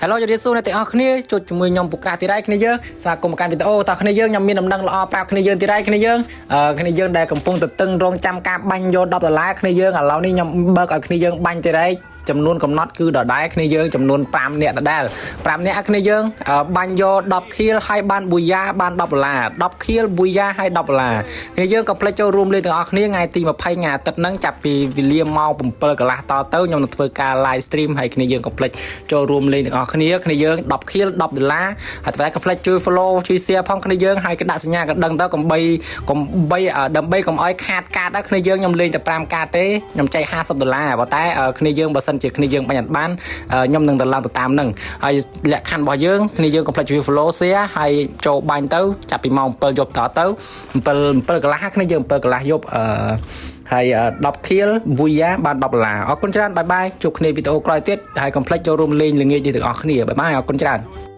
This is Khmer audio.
Hello ជម្រាបសួរអ្នកទាំងអស់គ្នាជួបជាមួយខ្ញុំពុកក្រាទីរ៉ៃគ្នាយើងស្វាគមន៍មកកាន់វីដេអូតគ្នាយើងខ្ញុំមានដំណឹងល្អប្រាប់គ្នាយើងទីរ៉ៃគ្នាយើងដែលកំពុងតឹងរងចាំការបាញ់យក$10គ្នាយើងឥឡូវនេះខ្ញុំបើកឲ្យគ្នាយើងបាញ់ទីរ៉ៃចំនួនកំណត់គឺដដែលគ្នាយើងចំនួន5នាក់ដដែល5នាក់គ្នាយើងបាញ់យក10 kill ហើយបានប៊ូយ៉ាបាន$10 10 kill ប៊ូយ៉ាហើយ$គ្នាយើងក៏ផ្លេចចូលរួមលេងទាំងអស់គ្នាថ្ងៃទី20ថ្ងៃអាទិត្យហ្នឹងចាប់ពីវេលាម៉ោង7កន្លះតទៅខ្ញុំនឹងធ្វើការ live stream ហើយគ្នាយើងក៏ផ្លេចចូលរួមលេងទាំងអស់គ្នាយើង10 kill $10ហើយតែក៏ផ្លេចជួយ follow ជួយ share ផងគ្នាយើងហើយក៏ដាក់សញ្ញាកណ្ដឹងទៅកុំបីដើម្បីកុំឲ្យខាតកាតដល់គ្នាយើងខ្ញុំលេងតែ5កាតទេខ្ញុំចែក$50ប៉ុន្តែគ្នាយើងបើសិនជាគ្នាយើងបាញ់អត់បានខ្ញុំនឹងទៅឡើងទៅតាមនឹងហើយលក្ខខណ្ឌរបស់យើងគ្នាយើងកុំភ្លេចជួយ follow share ហើយចូលបាញ់ទៅចាប់ពីម៉ោង7យប់តទៅ7កន្លះគ្នាយើង7កន្លះយប់ហើយ10 kill ប៊ូយ៉ាបាន$10អរគុណច្រើនបាយបាយជួបគ្នាវីដេអូក្រោយទៀតហើយកុំភ្លេចចូលរួមលេងល្ងាចនេះទាំងអស់គ្នាបាយបាយអរគុណច្រើន